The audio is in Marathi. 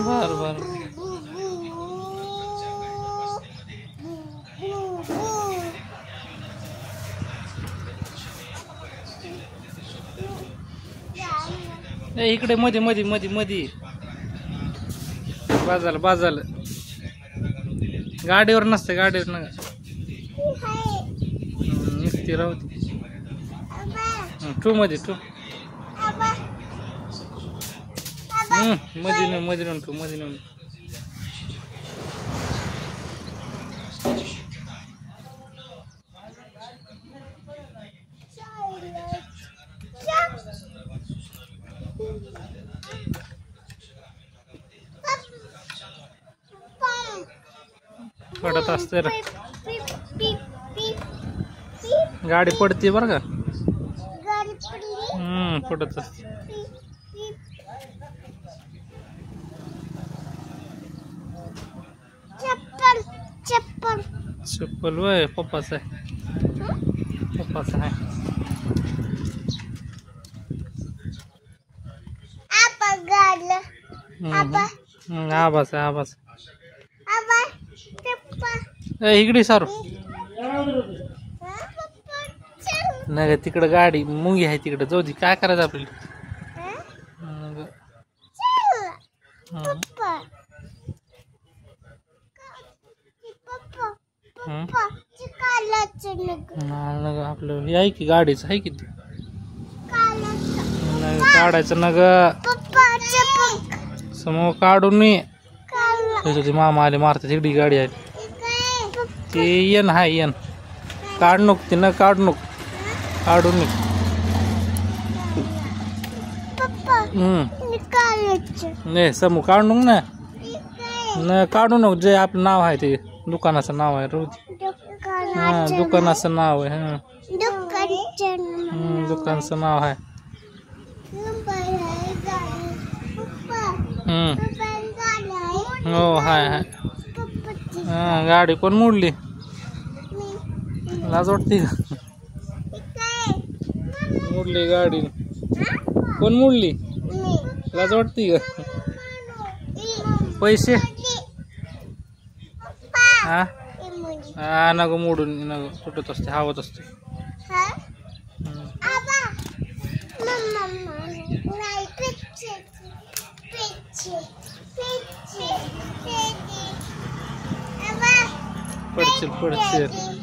बर बर इकडे मध्ये मध्ये मध्ये मध्ये बाजाला बाजाला गाडीवर नसते गाडीवर ना नुसती राहते टू मध्ये टू मध्ये नेऊन टू मध्ये नेऊन पडत असते गाडी पडते बरं का पडत असते चप्पल वय पप्पाच आहे पप्पाच आहे आबास आहे आबास इकडे सारू नाही तिकडे गाडी मुंगी आहे तिकडे जाऊ दे काय करायचं आपल्याला आपलं हे आहे की गाडीच आहे की काढायचं ना ग समोर काढून नाही मामा आले मारते तिकडी गाडी आहे ते येन हाय येन काढ नको ते न काढ नको काढून नाही समोर काढ नको ना काढू नको जे आपलं नाव आहे ते दुकानाचं नाव आहे रोज हा दुकानाचं नाव आहे हा दुकानाचं नाव आहे हो हाय हाय हा गाडी कोण मोडली लाज वाटते का मोडली गाडी कोण मोडली लाज वाटते का पैसे हा हा नको मोडून नको तुटत असते हवत असते पडशील पडशील